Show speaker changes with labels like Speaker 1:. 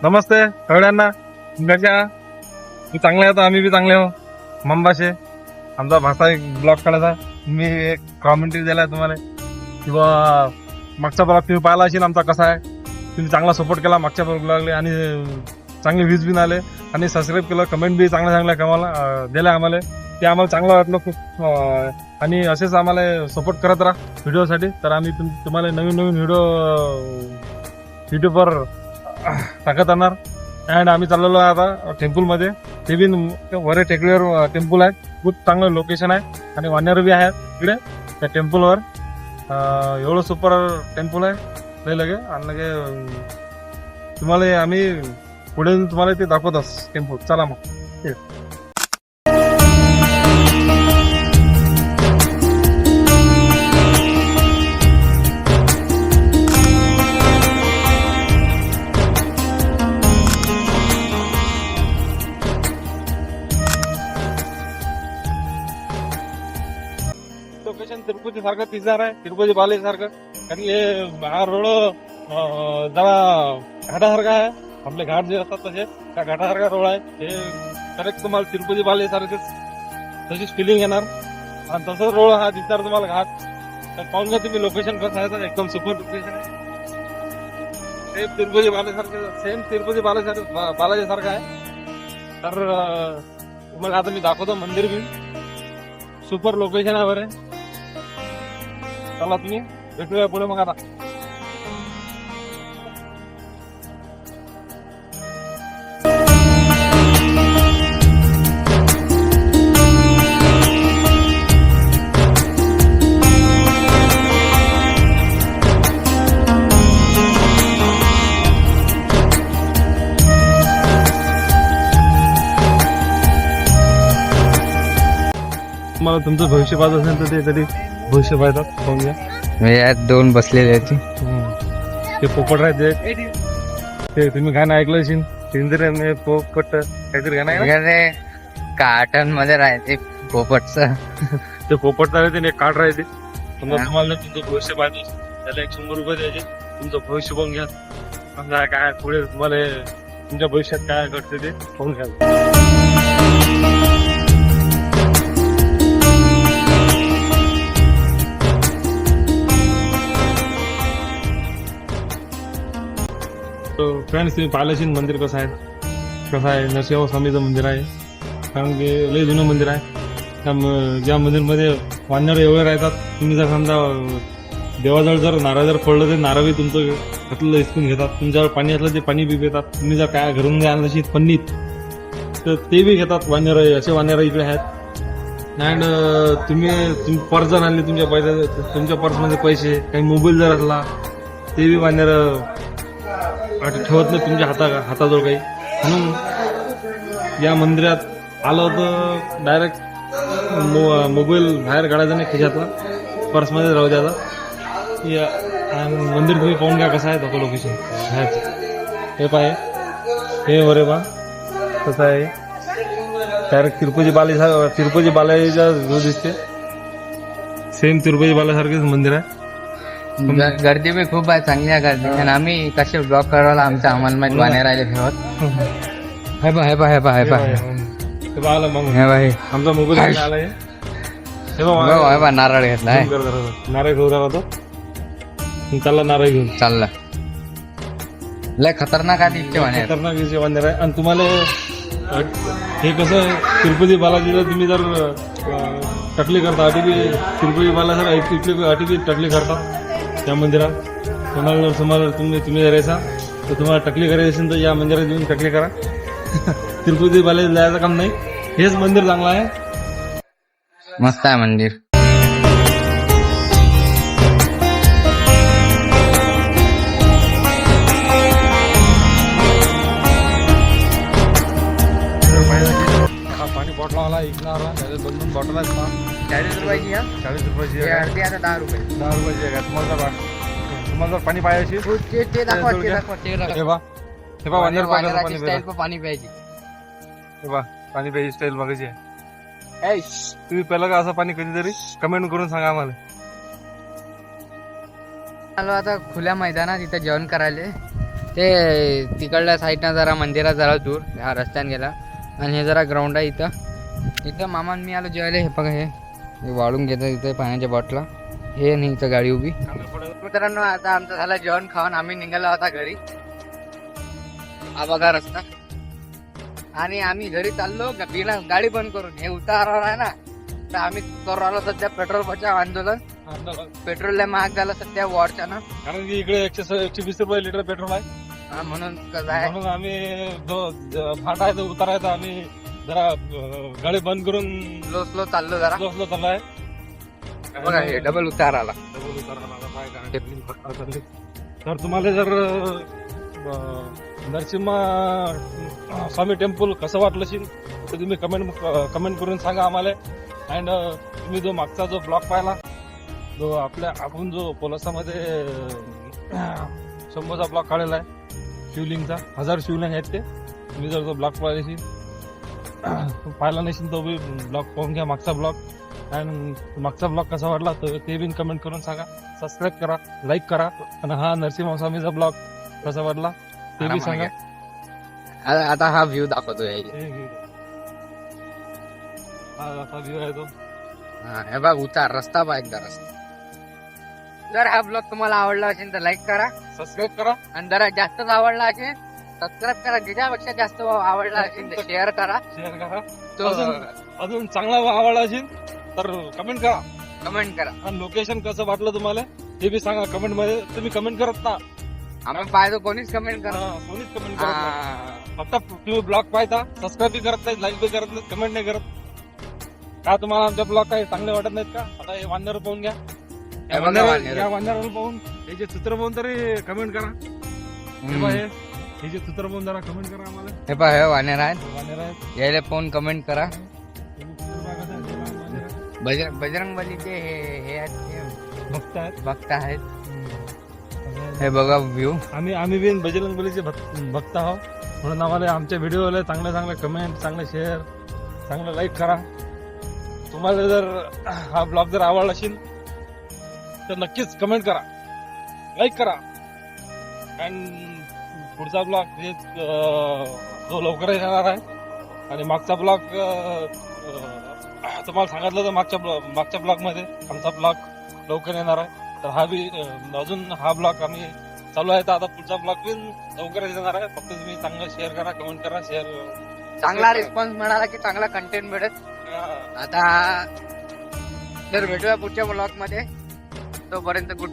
Speaker 1: नमस्ते सगळ्यांना. कशा मी चांगले आहे, आम्ही बी चांगले हो. मंबाशे आमचा भाषा एक ब्लॉग काढायचा. मी एक कॉमेंट्री दिलाय तुम्हाला किंवा मागचा ब्लॉग तुम्ही पाहिला असेल आमचा कसा आहे. तुम्ही चांगला सपोर्ट केला मागच्या ब्लॉगला आणि चांगले व्ह्यूज बी आले आणि सबस्क्राईब केलं, कमेंट बी चांगल्या कमाला दिल्या आम्हाला. ते आम्हाला चांगलं वाटलं खूप. आणि असेच आम्हाला सपोर्ट करत राहा व्हिडिओसाठी. तर आम्ही तुम्हाला नवीन व्हिडिओ युट्यूबवर टाकत येणार. अँड आम्ही चाललेलो आहे आता टेम्पलमध्ये. ते बी वरे टेकडीवर टेम्पल आहे. खूप चांगलं लोकेशन आहे आणि वानर बी आहेत इकडे त्या टेम्पलवर. एवढं सुपर टेम्पल आहे. लय लगे आणि लगे तुम्हाला आम्ही पुढे तुम्हाला ते दाखवतच टेम्पल. चला मग. लोकेशन तिरुपती सारखं दिसणार आहे, तिरुपती बालाजी सारखं. कारण हा रोड जरा घाटासारखा आहे. आपले घाट जे असतात तसे त्या घाटासारखा रोड आहे. हे करेक्ट तुम्हाला तिरुपती बालाजी सारखेच तशीच फिलिंग येणार आणि तसंच रोड हा दिसणार तुम्हाला घाट. तर पाहून घ्या तुम्ही लोकेशन कसं आहे. तर एकदम सुपर लोकेशन आहे. सेम तिरुपती बालाजी सारखे, सेम तिरुपती बालाजी सारखं आहे. तर तुम्हाला आता मी दाखवतो मंदिर बी. सुपर लोकेशन आहे बरे. चला तुम्ही भेटूया पुढे मग. आता मला तुमचं भविष्य पाहत असेल तर ते कधी भविष्य पाहतात पाहून घ्या.
Speaker 2: यात दोन बसलेले आहेत.
Speaker 1: ते पोपट राहते. ते तुम्ही गाणं ऐकलं असेल, पिंजरे पोपट काहीतरी गाणं आहे ना?
Speaker 2: कार्टन मध्ये राहते पोपटच.
Speaker 1: ते पोपट राहते आणि एक कार्ड राहते. समजा तुम्हाला तुमचं भविष्य पाहत असेल त्याला 100 रुपये द्यायचे. तुमचं भविष्य पाहून घ्या. समजा काय पुढे तुम्हाला तुमच्या भविष्यात काय घडते ते पाहून घ्या. फ्रेंड्स तुम्ही पाहिलं असेल मंदिर कसं आहे नरसिंह स्वामीचं मंदिर आहे. कारण की लय जुनं मंदिर आहे. ज्या मंदिरमध्ये वानर एवढे राहतात. तुम्ही जर समजा देवाजवळ जर नारळ जर पडलं तर नारळ बी तुमचं हातलं हिसकून घेतात. तुमच्यावर पाणी असलं ते पाणी बी पितात. तुम्ही जर काय घरून आणलं असेल पन्नीत तर ते बी घेतात वानर. असे वानर इकडे आहेत. अँड तुम्ही पर्स जर आणली तुमच्या पर्समध्ये पैसे काही मोबाईल जर असला ते बी वानर ठेवत नाही तुमच्या हाताजवळ काही. म्हणून या मंदिरात आलं होतं डायरेक्ट मोबाईल बाहेर काढायचा नाही खिशातला, पर्समध्ये राहू द्यायचा. आणि मंदिर तुम्ही पाहून घ्या कसं आहे दाखव लोकेशन. हे पाय हे वरे बा कसं आहे. डायरेक्ट तिरुपती बालाजीचा जो दिसते सेम तिरुपती बालासारखेच मंदिर आहे.
Speaker 2: गर्दी बी खूप आहे, चांगली आहे गर्दी. आणि आम्ही कसे ब्लॉक करायला आम्हाला माहिती बाहेर राहिले फिरवत. हे बा
Speaker 1: आलं मग
Speaker 2: हे बाई
Speaker 1: आमचा मोबाईल आलाय.
Speaker 2: हे बा नारळ घेतलाय.
Speaker 1: नारळ घेऊन राहिला तो. चालला नारळ घेऊन
Speaker 2: चालला. लय खतरनाक आहे इतके वाणे.
Speaker 1: खतरनाक मंदिर आहे. आणि तुम्हाला हे कसं तिरुपती बालाजीला तुम्ही जर टकली करता तिरुपती बालाजी अटी टकली करता त्या मंदिरात. तुम्हाला तुम्ही जर यायचा तर तुम्हाला टकली करायची असेल तर या मंदिरात येऊन टकली करा. तिरुपती बालाजी जायचं काम नाही. हेच मंदिर चांगलं आहे.
Speaker 2: मस्त आहे मंदिर. पाणी बॉटल आला इकणारा त्याच्यात 2 बॉटल आहेत. 40 रुपयाची.
Speaker 1: 40 रुपयाची आहे.
Speaker 2: अर्धी आता 10 रुपये.
Speaker 1: 10 रुपयाची आहे. तुम्हाला जर पाणी पाहिजे
Speaker 2: ते दाखवा.
Speaker 1: हे बा वानर
Speaker 2: पाणी प्यायची.
Speaker 1: हे बा पाणी प्यायची स्टाईल बघायची आहे. तुम्ही पहिलं का असं पाणी कधीतरी कमेंट करून सांगा आम्हाला.
Speaker 2: आलो आता खुल्या मैदानात इथं जेवण करायला. ते तिकडल्या साईडनं जरा मंदिरात जरा दूर ह्या रस्त्याने गेला आणि हे जरा ग्राउंड आहे इथं मामा मी आलो जेवायला. हे बघा हे वाढून घेतात इथे पाण्याच्या बॉटला. हे नाही इथं गाडी उभी. मित्रांनो आता आमचं झालं जेवण खाऊन आम्ही निघालो होता घरी. हा बघा रस्ता आणि आम्ही घरी चाललो बिना गाडी बंद करून. हे उतारावर आहे ना तर आम्ही करू आलो सध्या पेट्रोल बचाव आंदोलन. पेट्रोल लय महाग झालं सध्या वॉरच्या ना,
Speaker 1: कारण की इकडे 120 रुपये लिटर पेट्रोल आहे.
Speaker 2: म्हणून कसं आहे
Speaker 1: म्हणून आम्ही जो फाटा आहे तो उतारायचा आम्ही जरा गाडी बंद करून
Speaker 2: स्लो स्लो चाललो जरा.
Speaker 1: स्लो चाललाय.
Speaker 2: बघा हे डबल उतार आला.
Speaker 1: तर तुम्हाला जर नरसिंह स्वामी टेम्पल कसं वाटलं असेल तर तुम्ही कमेंट करून सांगा आम्हाला. अँड तुम्ही जो मागचा जो ब्लॉग पाहिला जो आपण जो पोलासामध्ये शंभूचा ब्लॉग काढलेला आहे शिवलिंगचा 1000 शिवलिंग आहेत ते. तुम्ही जर तो ब्लॉग पाहिला नसेल तो बी ब्लॉग पाहून घ्या मागचा ब्लॉग. अँड मागचा ब्लॉग कसा वाटला तर ते बी कमेंट करून सांगा. सबस्क्राईब करा, लाईक करा आणि हा नरसिंह स्वामीचा ब्लॉग कसा वाटला ते बी सांगा.
Speaker 2: आता हा व्ह्यू दाखवतो
Speaker 1: असा व्ह्यू आहे तो.
Speaker 2: हे बघ उतार रस्ता बा एकदा रस्ता. जर हा ब्लॉग तुम्हाला आवडला असेल तर लाईक करा,
Speaker 1: सबस्क्राईब करा
Speaker 2: आणि जरा जास्तच आवडला असेल सबस्क्राईब करा. ज्याच्यापेक्षा जास्त आवडला असेल तर शेअर करा.
Speaker 1: तो अजून चांगला आवडला असेल तर कमेंट करा. आणि लोकेशन कसं वाटलं तुम्हाला ते बी सांगा कमेंट मध्ये. तुम्ही कमेंट करत ना
Speaker 2: आम्ही पाहतो कोणीच कमेंट करा.
Speaker 1: कोणीच कमेंट करत नाही. फक्त तुम्ही ब्लॉग पाहता, सबस्क्राईब बी करत नाही, लाईक बी करत नाही, कमेंट नाही करत. का तुम्हाला आमच्या ब्लॉग काही चांगले वाटत नाहीत का? आता हे वांदर पाहून घ्या. या वांदराला पाहून हे जे चित्र पाहून तरी कमेंट करा. हे जे चित्र पाहून जरा कमेंट करा आम्हाला.
Speaker 2: हे पहा हे वानेर आहेत,
Speaker 1: वांदर आहेत.
Speaker 2: यायला पाहून कमेंट करा. बजरंग बलीचे हे आहेत भक्त आहेत. हे बघा व्ह्यू.
Speaker 1: आम्ही बी बजरंग बलीचे भक्त आहोत म्हणून आम्हाला आमच्या व्हिडिओला चांगले कमेंट, चांगले शेअर, चांगलं लाईक करा. तुम्हाला जर हा ब्लॉग जर आवडला असेल तर नक्कीच कमेंट करा, लाईक करा. अँड पुढचा ब्लॉग जो लवकर येणार आहे. आणि मागचा ब्लॉग तुम्हाला सांगितलं तर मागच्या ब्लॉग मध्ये आमचा ब्लॉग लवकर येणार आहे. तर हा बी अजून हा ब्लॉग आम्ही चालू आहे. तर आता पुढचा ब्लॉग बी लवकर येणार आहे. फक्त तुम्ही चांगलं शेअर करा, कमेंट करा.
Speaker 2: चांगला रिस्पॉन्स मिळाला की चांगला कंटेंट मिळत. आता तर भेटूया पुढच्या ब्लॉग मध्ये. तोपर्यंत गुड